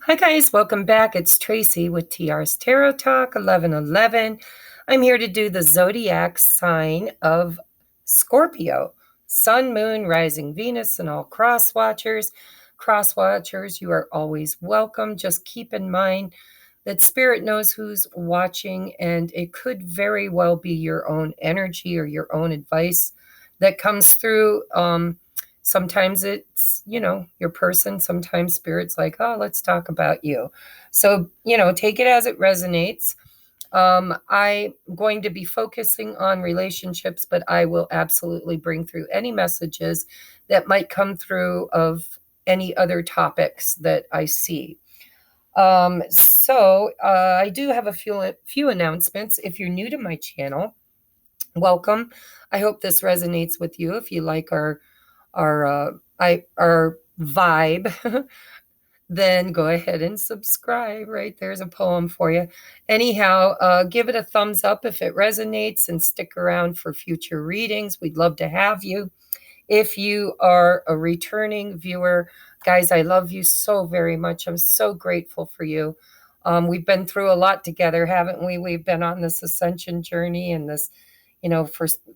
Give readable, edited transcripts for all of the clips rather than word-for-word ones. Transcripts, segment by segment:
Hi guys, welcome back. It's Tracy with TR's Tarot Talk 1111. I'm here to do the zodiac sign of Scorpio, Sun, Moon, Rising Venus, and all cross watchers. Cross watchers, you are always welcome. Just keep in mind that Spirit knows who's watching, and it could very well be your own energy or your own advice that comes through. Sometimes it's, your person. Sometimes Spirit's like, oh, let's talk about you. So, take it as it resonates. I'm going to be focusing on relationships, but I will absolutely bring through any messages that might come through of any other topics that I see. I do have a few announcements. If you're new to my channel, welcome. I hope this resonates with you. If you like our vibe, then go ahead and subscribe. Right there's a poem for you. Anyhow, give it a thumbs up if it resonates, and stick around for future readings. We'd love to have you. If you are a returning viewer, guys, I love you so very much. I'm so grateful for you. We've been through a lot together, haven't we? We've been on this ascension journey, and this,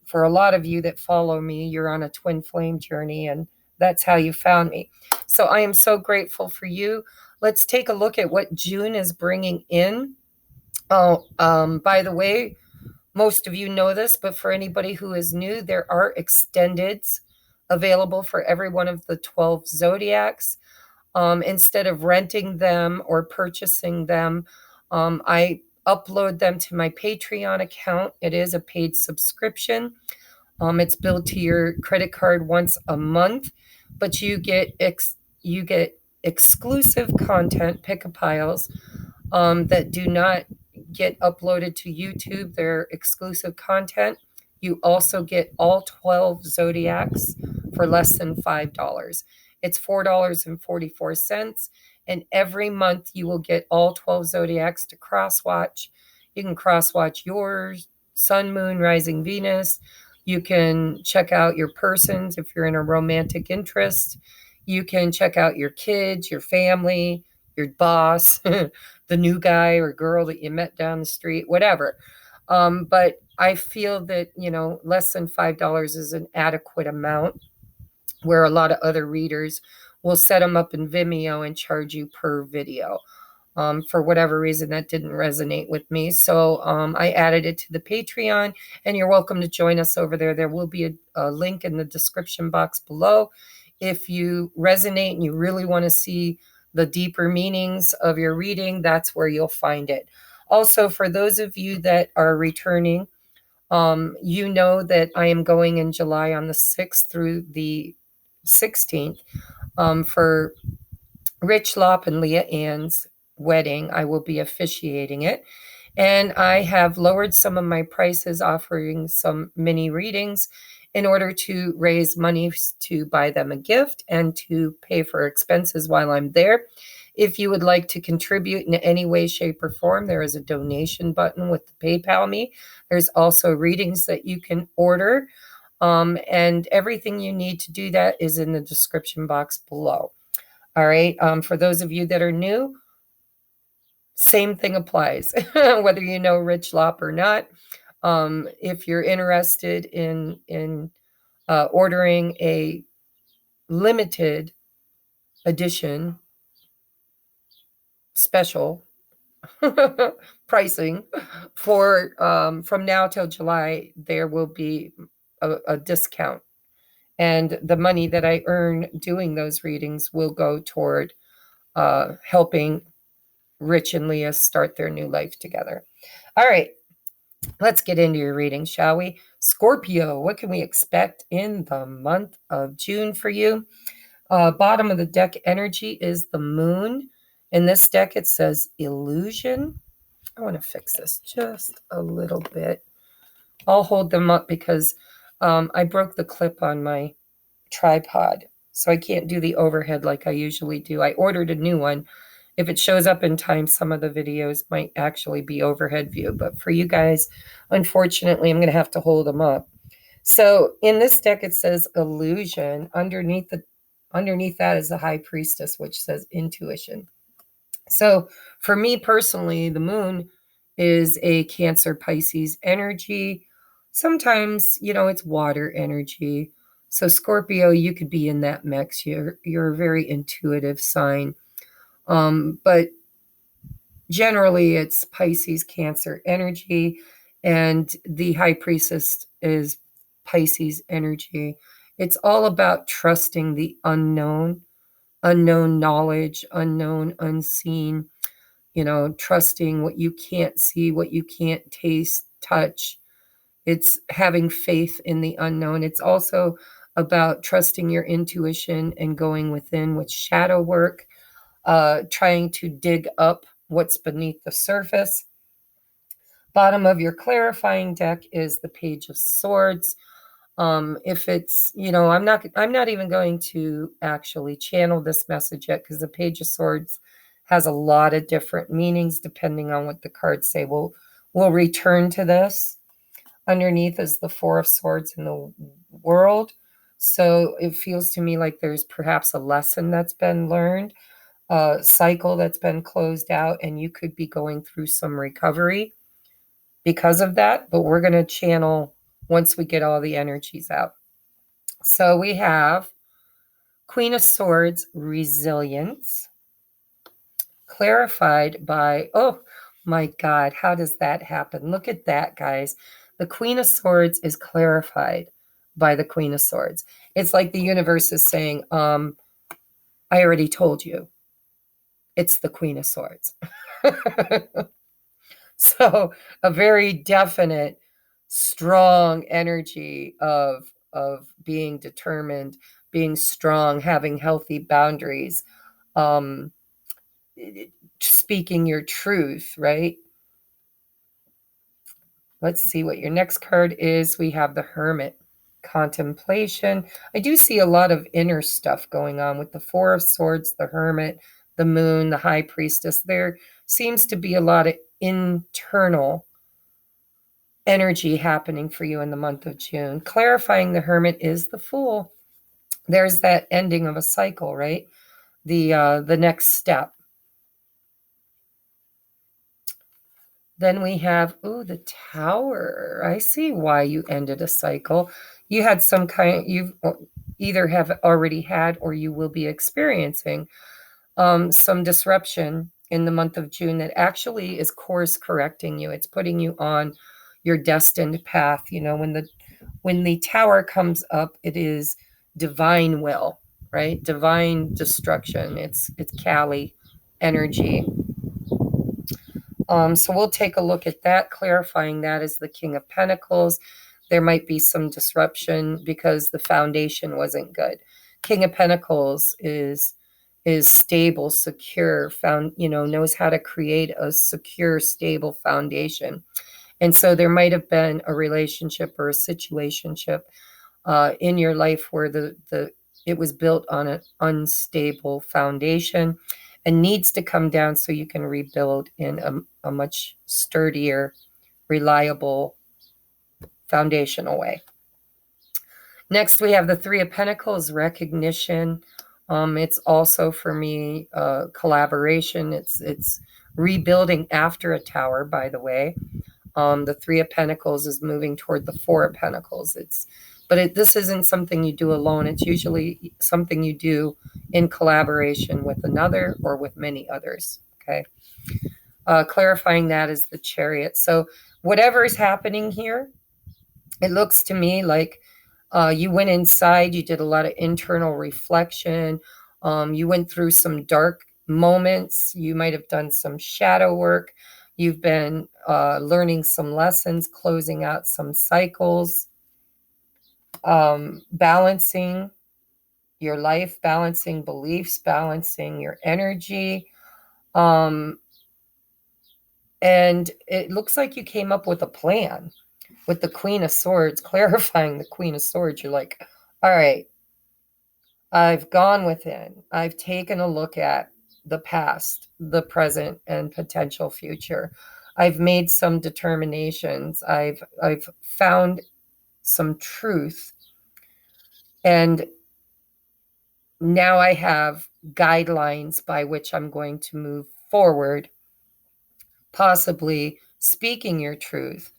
for a lot of you that follow me, you're on a twin flame journey, and that's how you found me. So I am so grateful for you. Let's take a look at what June is bringing in. By the way, most of you know this, but for anybody who is new, there are extendeds available for every one of the 12 zodiacs. Instead of renting them or purchasing them, I upload them to my Patreon account. It is a paid subscription. It's billed to your credit card once a month, but you get exclusive content, pick-a-piles, that do not get uploaded to YouTube. They're exclusive content. You also get all 12 zodiacs for less than $5. It's $4.44. And every month you will get all 12 zodiacs to cross-watch. You can cross-watch yours, Sun, Moon, Rising Venus. You can check out your persons if you're in a romantic interest. You can check out your kids, your family, your boss, the new guy or girl that you met down the street, whatever. But I feel that, less than $5 is an adequate amount, where a lot of other readers will set them up in Vimeo and charge you per video. For whatever reason, that didn't resonate with me. So I added it to the Patreon, and you're welcome to join us over there. There will be a link in the description box below. If you resonate and you really want to see the deeper meanings of your reading, that's where you'll find it. Also, for those of you that are returning, you know that I am going in July on the 6th through the 16th for Rich Lopp and Leah Ann's wedding. I will be officiating it. And I have lowered some of my prices, offering some mini readings in order to raise money to buy them a gift and to pay for expenses while I'm there. If you would like to contribute in any way, shape, or form, there is a donation button with the PayPal me. There's also readings that you can order. And everything you need to do that is in the description box below. All right. For those of you that are new, same thing applies, whether you know Rich Lopp or not. If you're interested in ordering a limited edition special pricing for from now till July, there will be a discount. And the money that I earn doing those readings will go toward helping Rich and Leah start their new life together. All right, let's get into your reading, shall we? Scorpio, what can we expect in the month of June for you? Bottom of the deck energy is the moon. In this deck, it says illusion. I want to fix this just a little bit. I'll hold them up because I broke the clip on my tripod, so I can't do the overhead like I usually do. I ordered a new one. If it shows up in time, some of the videos might actually be overhead view, but for you guys, unfortunately, I'm going to have to hold them up. So in this deck, it says illusion. Underneath that is the high priestess, which says intuition. So for me personally, the moon is a Cancer Pisces energy. Sometimes, it's water energy. So Scorpio, you could be in that mix. You're a very intuitive sign. But generally it's Pisces Cancer energy, and the High Priestess is Pisces energy. It's all about trusting the unknown, unknown knowledge, unknown, unseen, trusting what you can't see, what you can't taste, touch. It's having faith in the unknown. It's also about trusting your intuition and going within with shadow work, trying to dig up what's beneath the surface. Bottom of your clarifying deck is the Page of Swords. If it's, I'm not even going to actually channel this message yet, because the Page of Swords has a lot of different meanings depending on what the cards say. We'll return to this. Underneath is the Four of Swords in the world. So it feels to me like there's perhaps a lesson that's been learned, a cycle that's been closed out, and you could be going through some recovery because of that. But we're going to channel once we get all the energies out. So we have Queen of Swords, resilience, clarified by, oh my God, how does that happen? Look at that, guys. The Queen of Swords is clarified by the Queen of Swords. It's like the universe is saying, I already told you. It's the Queen of Swords. So a very definite, strong energy of being determined, being strong, having healthy boundaries, um, speaking your truth, right? Let's see what your next card is. We have the Hermit, contemplation. I do see a lot of inner stuff going on with the Four of Swords, the Hermit, the Moon, the High Priestess. There seems to be a lot of internal energy happening for you in the month of June. Clarifying the Hermit is the Fool. There's that ending of a cycle, right? The next step. Then we have, the Tower. I see why you ended a cycle. You had some kind, you've either have already had or you will be experiencing some disruption in the month of June that actually is course correcting you. It's putting you on your destined path. When the Tower comes up, it is divine will, right? Divine destruction. It's Kali energy. So we'll take a look at that, clarifying that as the King of Pentacles. There might be some disruption because the foundation wasn't good. King of Pentacles is stable, secure, knows how to create a secure, stable foundation. And so there might have been a relationship or a situationship in your life where it was built on an unstable foundation and needs to come down so you can rebuild in a much sturdier, reliable, foundational way. Next, we have the Three of Pentacles, recognition. It's also, for me, collaboration. It's rebuilding after a tower, by the way. The Three of Pentacles is moving toward the Four of Pentacles. This isn't something you do alone. It's usually something you do in collaboration with another or with many others. Okay. Clarifying that is the Chariot. So whatever is happening here, it looks to me like you went inside, you did a lot of internal reflection. You went through some dark moments. You might have done some shadow work. You've been learning some lessons, closing out some cycles, balancing your life, balancing beliefs, balancing your energy. And it looks like you came up with a plan with the Queen of Swords, clarifying the Queen of Swords. You're like, all right, I've gone within. I've taken a look at the past, the present, and potential future. I've made some determinations. I've found some truth. And now I have guidelines by which I'm going to move forward, possibly speaking your truth.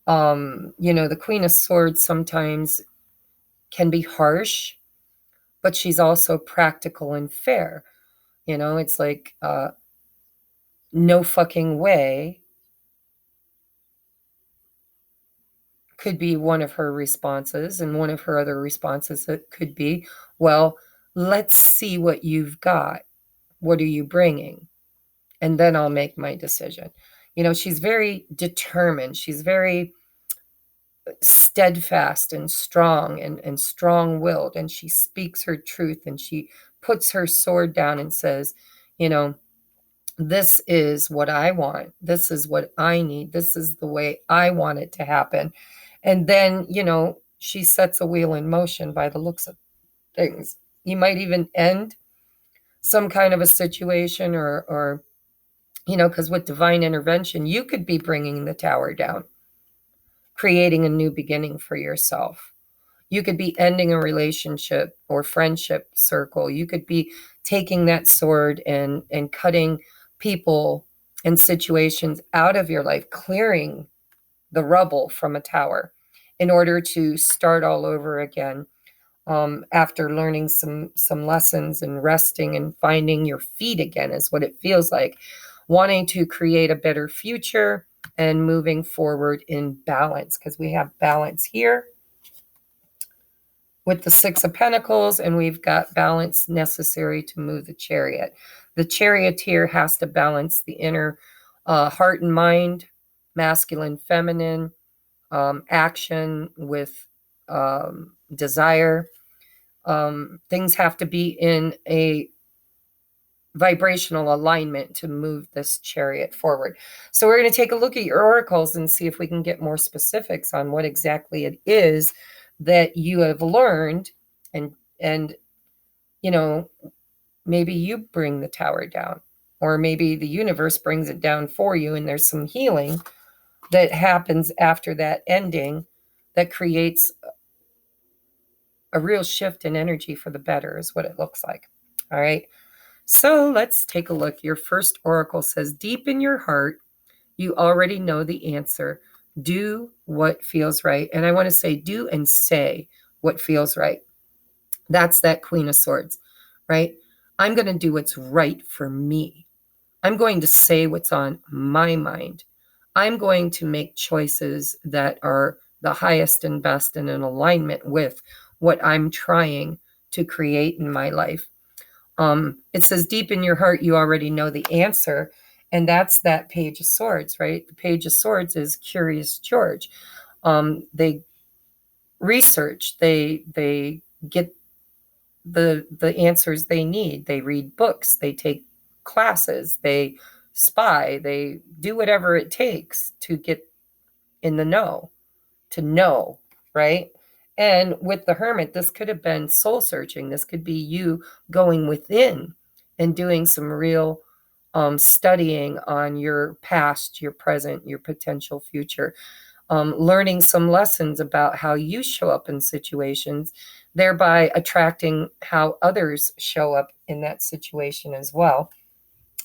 The Queen of Swords sometimes can be harsh, but she's also practical and fair. It's like, no fucking way could be one of her responses, and one of her other responses that could be, well, let's see what you've got. What are you bringing? And then I'll make my decision. She's very determined. She's very steadfast and strong and strong-willed, and she speaks her truth, and she puts her sword down and says, this is what I want. This is what I need. This is the way I want it to happen. And then, she sets a wheel in motion by the looks of things. You might even end some kind of a situation, or because with divine intervention, you could be bringing the tower down, creating a new beginning for yourself. You could be ending a relationship or friendship circle. You could be taking that sword and cutting people and situations out of your life, clearing the rubble from a tower in order to start all over again, after learning some lessons and resting and finding your feet again, is what it feels like. Wanting to create a better future and moving forward in balance, because we have balance here with the Six of Pentacles, and we've got balance necessary to move the Chariot. The charioteer has to balance the inner heart and mind, masculine, feminine, action with desire. Things have to be in a vibrational alignment to move this chariot forward. So we're going to take a look at your oracles and see if we can get more specifics on what exactly it is that you have learned, and maybe you bring the tower down, or maybe the universe brings it down for you, and there's some healing that happens after that ending that creates a real shift in energy for the better, is what it looks like. All right. So let's take a look. Your first oracle says, deep in your heart, you already know the answer. Do what feels right. And I want to say, do and say what feels right. That's that Queen of Swords, right? I'm going to do what's right for me. I'm going to say what's on my mind. I'm going to make choices that are the highest and best and in alignment with what I'm trying to create in my life. It says, deep in your heart, you already know the answer. And that's that Page of Swords, right? The Page of Swords is Curious George. They research, they get the answers they need. They read books, they take classes, they spy, they do whatever it takes to get in the know, to know, right? And with the Hermit, this could have been soul searching. This could be you going within and doing some real studying on your past, your present, your potential future, learning some lessons about how you show up in situations, thereby attracting how others show up in that situation as well.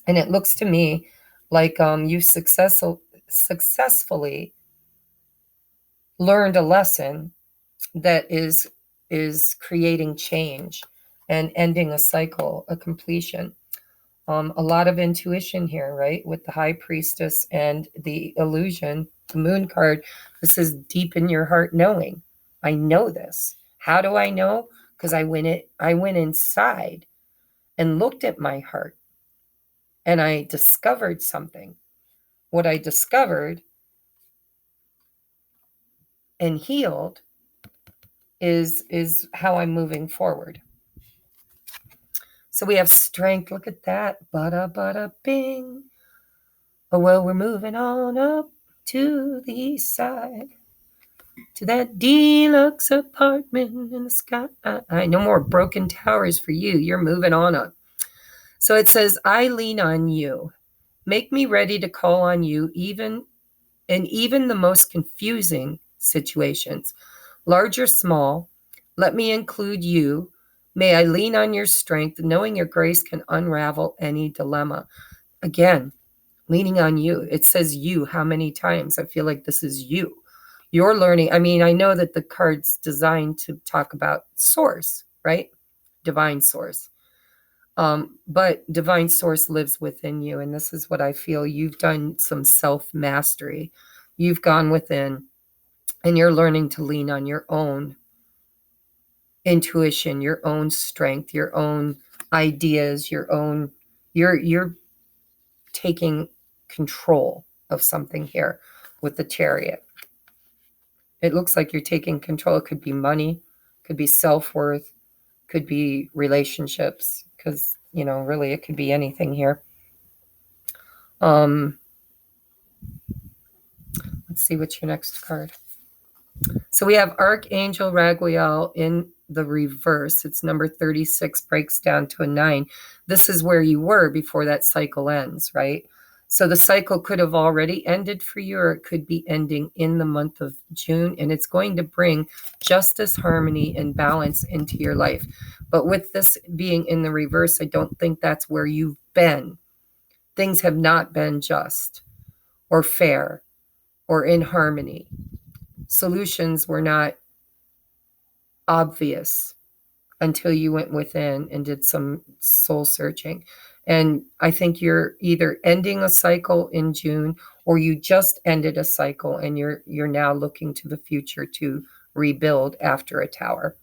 And it looks to me like you successfully learned a lesson that is creating change and ending a cycle, a completion. A lot of intuition here, right? With the High Priestess and the Illusion, the Moon card. This is deep in your heart knowing. I know this. How do I know? Because I went inside and looked at my heart, and I discovered something. What I discovered and healed is how I'm moving forward. So we have strength. Look at that. Bada bada bing. Oh, well, we're moving on up to the east side, to that deluxe apartment in the sky. No more broken towers for you. You're moving on up. So it says, I lean on you. Make me ready to call on you, even the most confusing situations, large or small. Let me include you. May I lean on your strength, knowing your grace can unravel any dilemma. again, leaning on you. It says you how many times? I feel like this is you. You're learning. I mean, I know that the card's designed to talk about source, right? Divine source. But divine source lives within you. And this is what I feel. You've done some self-mastery. You've gone within and you're learning to lean on your own intuition, your own strength, your own ideas, you're taking control of something here with the Chariot. It looks like you're taking control. It could be money, could be self-worth, could be relationships, because, really it could be anything here. Let's see what's your next card. So we have Archangel Raguel in the reverse. It's number 36, breaks down to a 9. This is where you were before that cycle ends, right? So the cycle could have already ended for you, or it could be ending in the month of June, and it's going to bring justice, harmony, and balance into your life. But with this being in the reverse, I don't think that's where you've been. Things have not been just or fair or in harmony. Solutions were not obvious until you went within and did some soul searching. And I think you're either ending a cycle in June, or you just ended a cycle and you're now looking to the future to rebuild after a tower.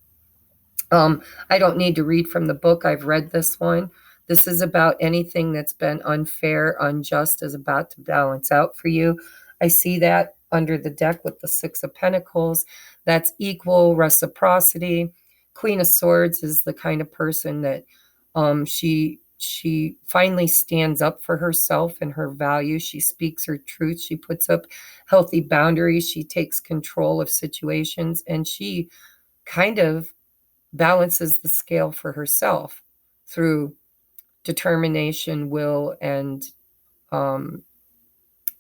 I don't need to read from the book. I've read this one. This is about anything that's been unfair, unjust is about to balance out for you. I see that under the deck with the 6 of Pentacles. That's equal reciprocity. Queen of Swords is the kind of person that she finally stands up for herself and her values. She speaks her truth. She puts up healthy boundaries. She takes control of situations, and she kind of balances the scale for herself through determination, will, and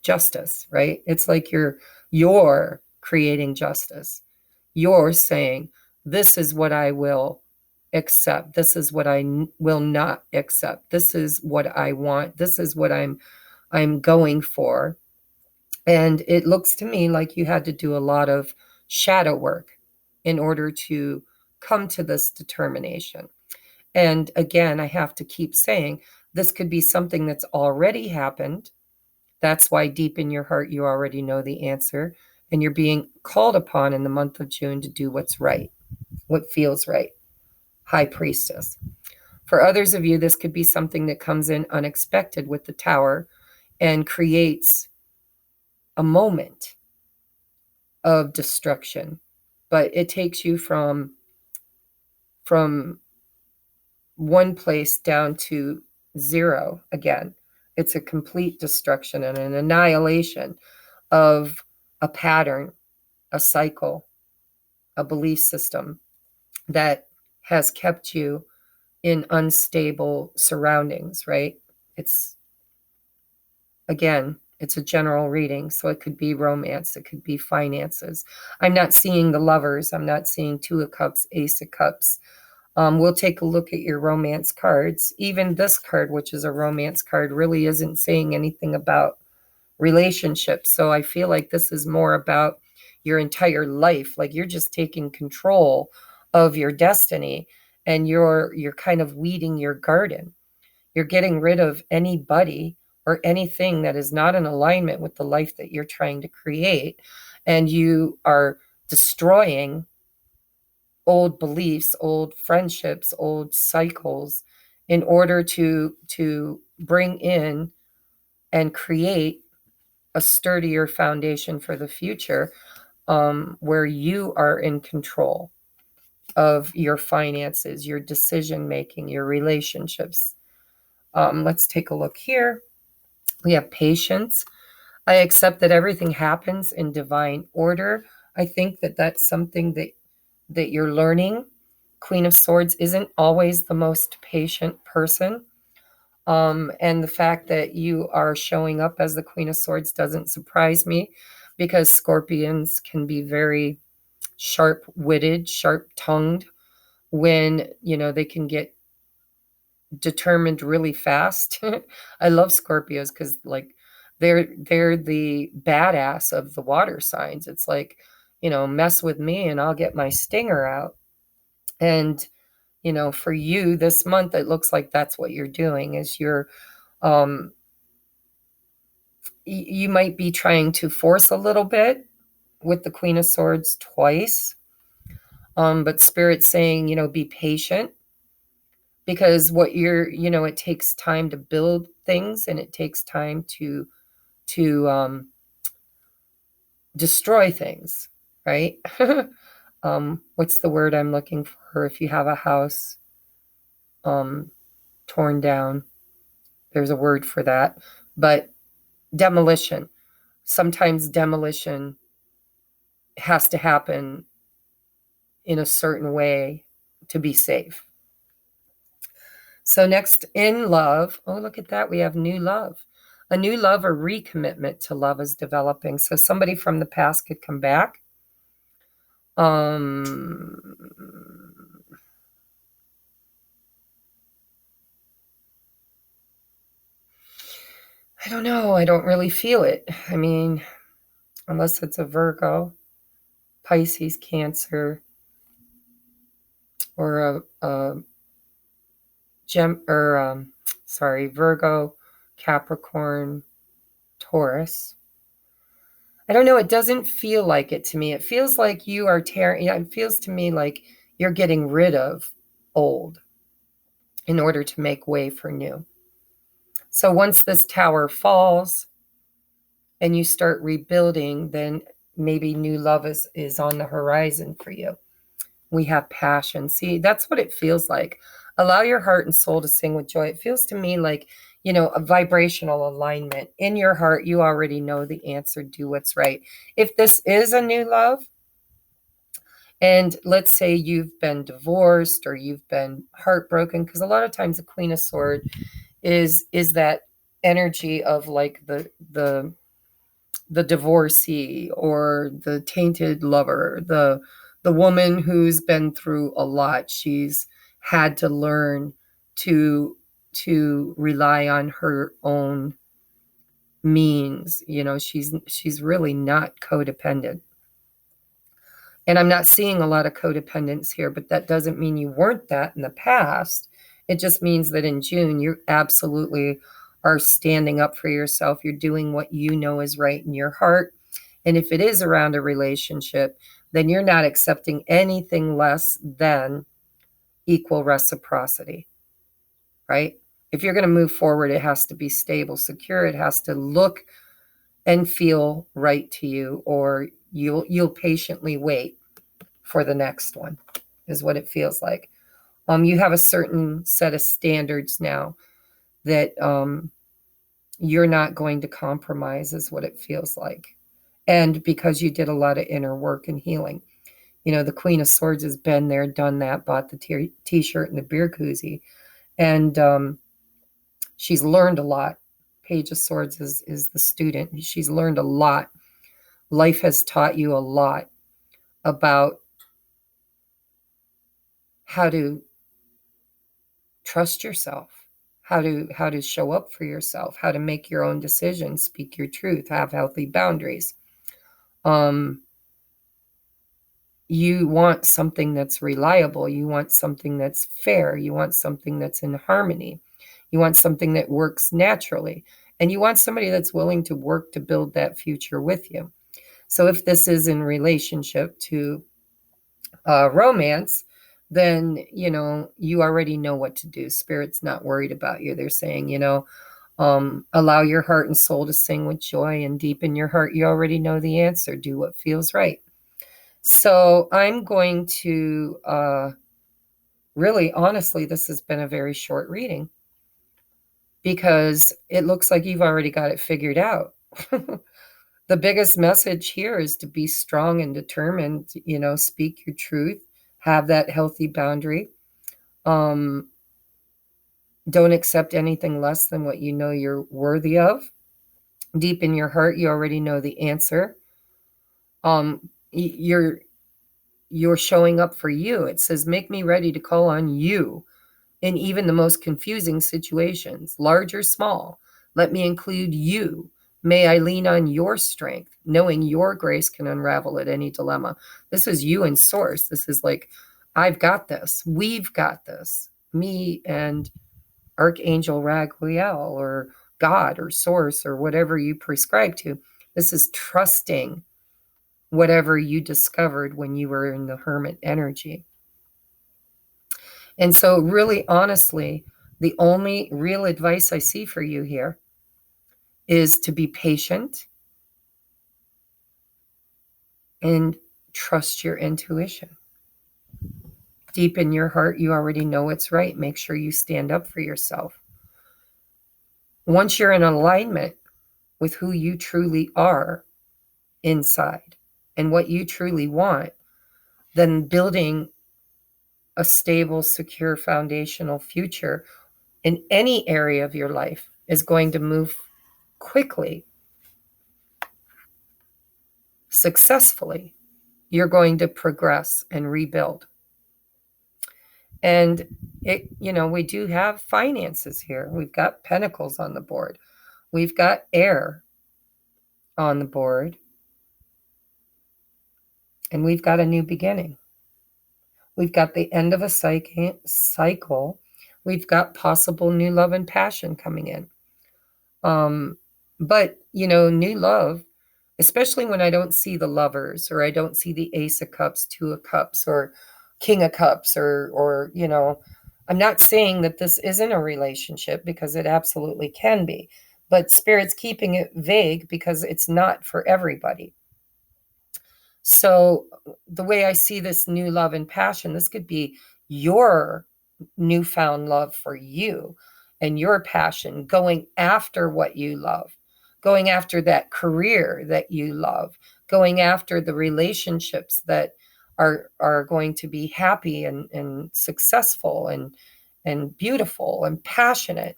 justice, right? It's like you're creating justice. You're saying, this is what I will accept. This is what I will not accept. This is what I want. This is what I'm going for. And it looks to me like you had to do a lot of shadow work in order to come to this determination. And again, I have to keep saying, this could be something that's already happened. That's why deep in your heart, you already know the answer. And you're being called upon in the month of June to do what's right, what feels right. High Priestess. For others of you, this could be something that comes in unexpected with the Tower and creates a moment of destruction. But it takes you from one place down to 0 again. It's a complete destruction and an annihilation of a pattern, a cycle, a belief system that has kept you in unstable surroundings, right? It's, again, it's a general reading, so it could be romance, it could be finances. I'm not seeing the Lovers. I'm not seeing 2 of Cups, Ace of Cups. We'll take a look at your romance cards. Even this card, which is a romance card, really isn't saying anything about relationships. So I feel like this is more about your entire life. Like you're just taking control of your destiny, and you're kind of weeding your garden. You're getting rid of anybody or anything that is not in alignment with the life that you're trying to create. And you are destroying old beliefs, old friendships, old cycles in order to bring in and create a sturdier foundation for the future, where you are in control of your finances, your decision making, your relationships. Let's take a look here. We have patience. I accept that everything happens in divine order. I think that that's something that you're learning. Queen of Swords isn't always the most patient person. And the fact that you are showing up as the Queen of Swords doesn't surprise me, because Scorpions can be very sharp-witted, sharp-tongued when, they can get determined really fast. I love Scorpios because like they're the badass of the water signs. It's like, mess with me and I'll get my stinger out. And for you this month, it looks like that's what you're doing is um you might be trying to force a little bit with the Queen of Swords twice. But Spirit's saying, be patient, because what it takes time to build things, and it takes time to destroy things, right? What's the word I'm looking for? If you have a house um, torn down, there's a word for that. But demolition. Sometimes demolition has to happen in a certain way to be safe. So next, in love, oh, look at that. We have new love. A new love or recommitment to love is developing. So somebody from the past could come back. I don't know. I don't really feel it. I mean, unless it's a Virgo, Pisces, Cancer, or a Virgo, Capricorn, Taurus. I don't know. It doesn't feel like it to me. It feels like you are tearing. Yeah, it feels to me like you're getting rid of old in order to make way for new. So once this tower falls and you start rebuilding, then maybe new love is on the horizon for you. We have passion. See, that's what it feels like. Allow your heart and soul to sing with joy. It feels to me like, a vibrational alignment. In your heart, you already know the answer. Do what's right. If this is a new love, and let's say you've been divorced or you've been heartbroken, because a lot of times the Queen of Swords is that energy of like the divorcee or the tainted lover, the woman who's been through a lot. She's had to learn to rely on her own means. She's really not codependent. And I'm not seeing a lot of codependence here, but that doesn't mean you weren't that in the past. It just means that in June, you absolutely are standing up for yourself. You're doing what you know is right in your heart. And if it is around a relationship, then you're not accepting anything less than equal reciprocity, right? If you're going to move forward, it has to be stable, secure. It has to look and feel right to you, or you'll patiently wait for the next one, is what it feels like. You have a certain set of standards now that you're not going to compromise, is what it feels like. And because you did a lot of inner work and healing. The Queen of Swords has been there, done that, bought the t-shirt and the beer koozie. And she's learned a lot. Page of Swords is the student. She's learned a lot. Life has taught you a lot about how to trust yourself, how to show up for yourself, how to make your own decisions, speak your truth, have healthy boundaries. You want something that's reliable. You want something that's fair. You want something that's in harmony. You want something that works naturally. And you want somebody that's willing to work to build that future with you. So if this is in relationship to romance, then, you already know what to do. Spirit's not worried about you. They're saying, allow your heart and soul to sing with joy, and deep in your heart, you already know the answer. Do what feels right. So I'm going to really, honestly, this has been a very short reading because it looks like you've already got it figured out. The biggest message here is to be strong and determined, speak your truth, have that healthy boundary. Don't accept anything less than what you know you're worthy of. Deep in your heart, you already know the answer. You're showing up for you. It says, make me ready to call on you in even the most confusing situations, large or small. Let me include you. May I lean on your strength, knowing your grace can unravel at any dilemma. This is you and source. This is like, I've got this. We've got this. Me and Archangel Raguel or God or source or whatever you prescribe to. This is trusting whatever you discovered when you were in the hermit energy. And so really, honestly, the only real advice I see for you here is to be patient and trust your intuition. Deep in your heart, you already know what's right. Make sure you stand up for yourself. Once you're in alignment with who you truly are inside and what you truly want, then building a stable, secure, foundational future in any area of your life is going to move quickly, successfully. You're going to progress and rebuild. And we do have finances here. We've got pentacles on the board. We've got air on the board. And we've got a new beginning. We've got the end of a cycle. We've got possible new love and passion coming in. But, new love, especially when I don't see the lovers or I don't see the Ace of Cups, Two of Cups, or King of Cups, or I'm not saying that this isn't a relationship, because it absolutely can be. But Spirit's keeping it vague because it's not for everybody. So the way I see this new love and passion, this could be your newfound love for you and your passion, going after what you love, going after that career that you love, going after the relationships that are going to be happy and successful and beautiful and passionate.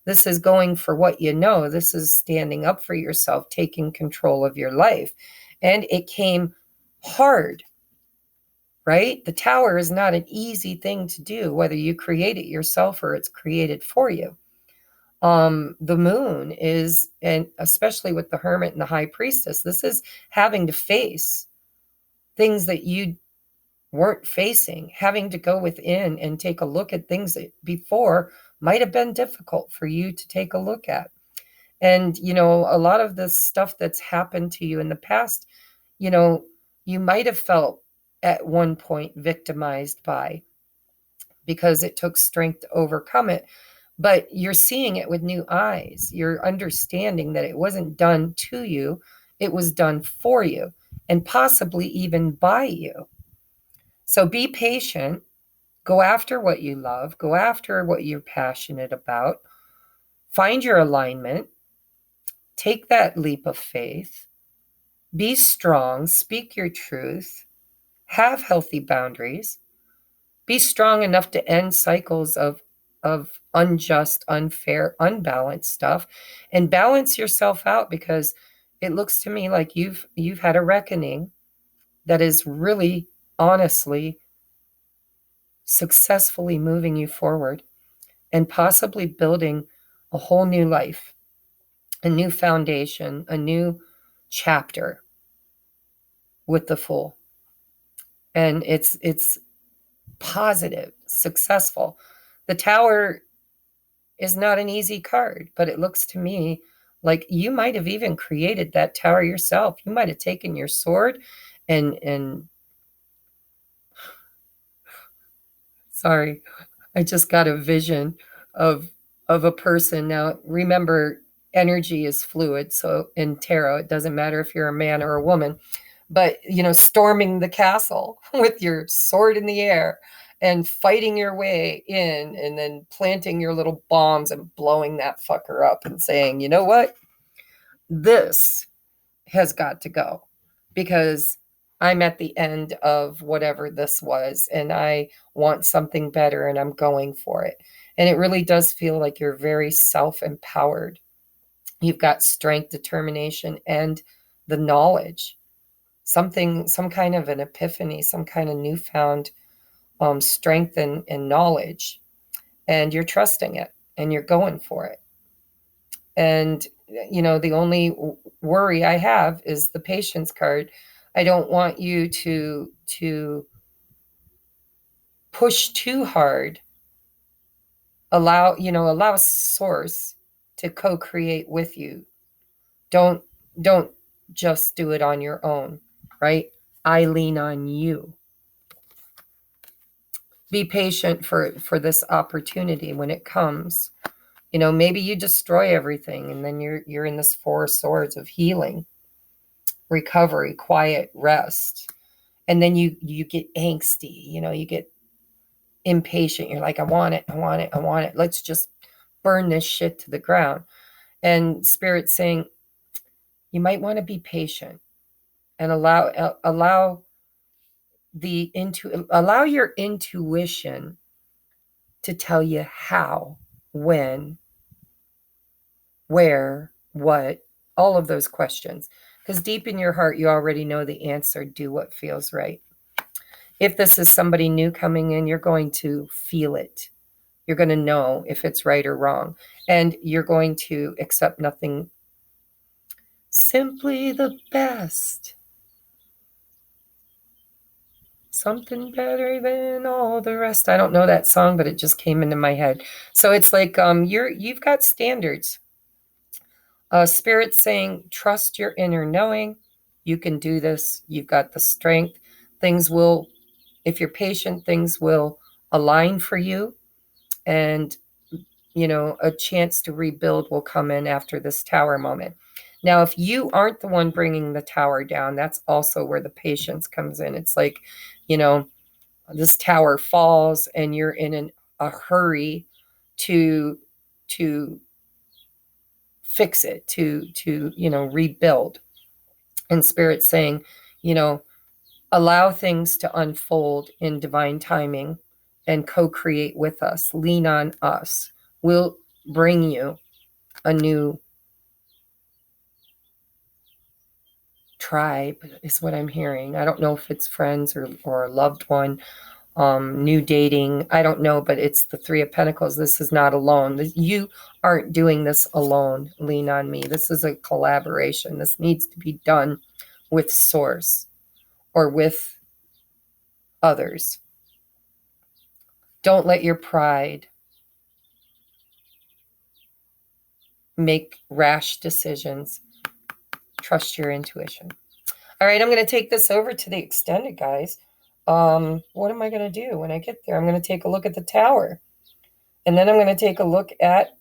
This is going for what you know. This is standing up for yourself, taking control of your life. And it came hard, right? The tower is not an easy thing to do, whether you create it yourself or it's created for you. The moon is, and especially with the hermit and the high priestess, this is having to face things that you weren't facing, having to go within and take a look at things that before might have been difficult for you to take a look at. And, a lot of the stuff that's happened to you in the past, you might have felt at one point victimized by, because it took strength to overcome it. But you're seeing it with new eyes. You're understanding that it wasn't done to you. It was done for you, and possibly even by you. So be patient. Go after what you love. Go after what you're passionate about. Find your alignment. Take that leap of faith. Be strong. Speak your truth. Have healthy boundaries. Be strong enough to end cycles of unjust, unfair, unbalanced stuff, and balance yourself out, because it looks to me like you've had a reckoning that is really, honestly, successfully moving you forward and possibly building a whole new life, a new foundation, a new chapter with the Fool. And it's positive, successful. The Tower is not an easy card, but it looks to me like you might have even created that tower yourself. You might have taken your sword and sorry, I just got a vision of a person. Now, remember, energy is fluid. So in tarot, it doesn't matter if you're a man or a woman, but, storming the castle with your sword in the air and fighting your way in, and then planting your little bombs and blowing that fucker up and saying, you know what? This has got to go, because I'm at the end of whatever this was, and I want something better, and I'm going for it. And it really does feel like you're very self-empowered. You've got strength, determination, and the knowledge. Some kind of an epiphany, some kind of newfound strength and knowledge. and you're trusting it and you're going for it. And, the only worry I have is the patience card. I don't want you to push too hard. Allow source to co-create with you. Don't just do it on your own, right? I lean on you. Be patient for this opportunity when it comes. Maybe you destroy everything and then you're in this Four of Swords of healing, recovery, quiet, rest. And then you get angsty, you get impatient. You're like, I want it, I want it, I want it. Let's just burn this shit to the ground. And Spirit's saying, you might want to be patient and allow your intuition to tell you how, when, where, what, all of those questions. Because deep in your heart, you already know the answer. Do what feels right. If this is somebody new coming in, you're going to feel it. You're going to know if it's right or wrong. And you're going to accept nothing. Simply the best. Something better than all the rest. I don't know that song, but it just came into my head. So it's like you've got standards. Spirit's saying, trust your inner knowing. You can do this. You've got the strength. Things will, if you're patient, things will align for you. And, a chance to rebuild will come in after this tower moment. Now, if you aren't the one bringing the tower down, that's also where the patience comes in. It's like, this tower falls and you're in a hurry to fix it, to rebuild. And Spirit's saying, allow things to unfold in divine timing and co-create with us. Lean on us. We'll bring you a new tribe, is what I'm hearing. I don't know if it's friends or a loved one, new dating. I don't know, but it's the Three of Pentacles. This is not alone. You aren't doing this alone. Lean on me. This is a collaboration. This needs to be done with Source or with others. Don't let your pride make rash decisions. Trust your intuition. All right, I'm going to take this over to the extended, guys. What am I going to do when I get there? I'm going to take a look at the tower. And then I'm going to take a look at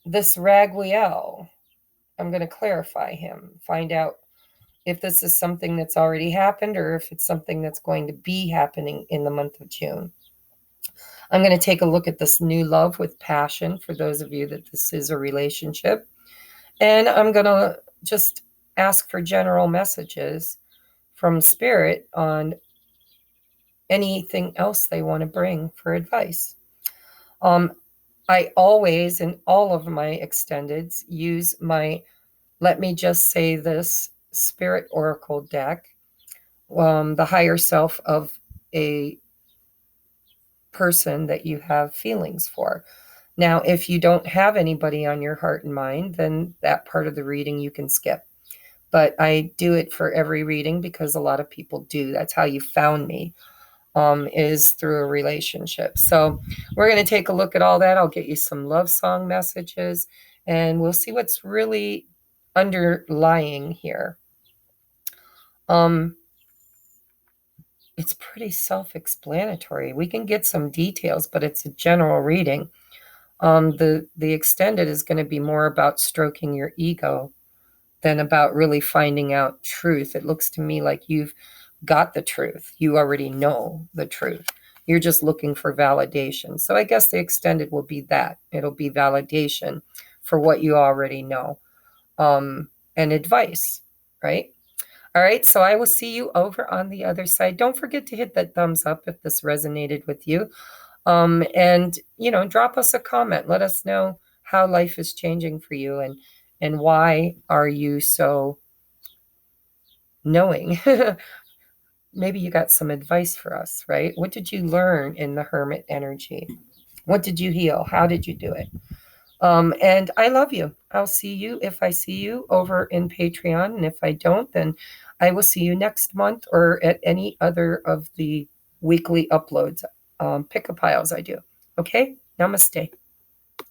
this Raguel. I'm going to clarify him, find out if this is something that's already happened or if it's something that's going to be happening in the month of June. I'm going to take a look at this new love with passion for those of you that this is a relationship. And I'm going to just ask for general messages from Spirit on anything else they want to bring for advice. I always, in all of my extendeds, use my Let Me Just Say This Spirit Oracle deck, the higher self of a person that you have feelings for. Now, if you don't have anybody on your heart and mind, then that part of the reading you can skip. But I do it for every reading because a lot of people do. That's how you found me, is through a relationship. So we're going to take a look at all that. I'll get you some love song messages, and we'll see what's really underlying here. It's pretty self-explanatory. We can get some details, but it's a general reading. The extended is going to be more about stroking your ego than about really finding out truth. It looks to me like you've got the truth. You already know the truth. You're just looking for validation. So I guess the extended will be that. It'll be validation for what you already know, and advice, right? All right, so I will see you over on the other side. Don't forget to hit that thumbs up if this resonated with you. And, drop us a comment. Let us know how life is changing for you and why are you so knowing maybe you got some advice for us, right? What did you learn in the hermit energy? What did you heal? How did you do it? And I love you. I'll see you if I see you over in Patreon. And if I don't, then I will see you next month or at any other of the weekly uploads, pick a piles I do. Okay? Namaste.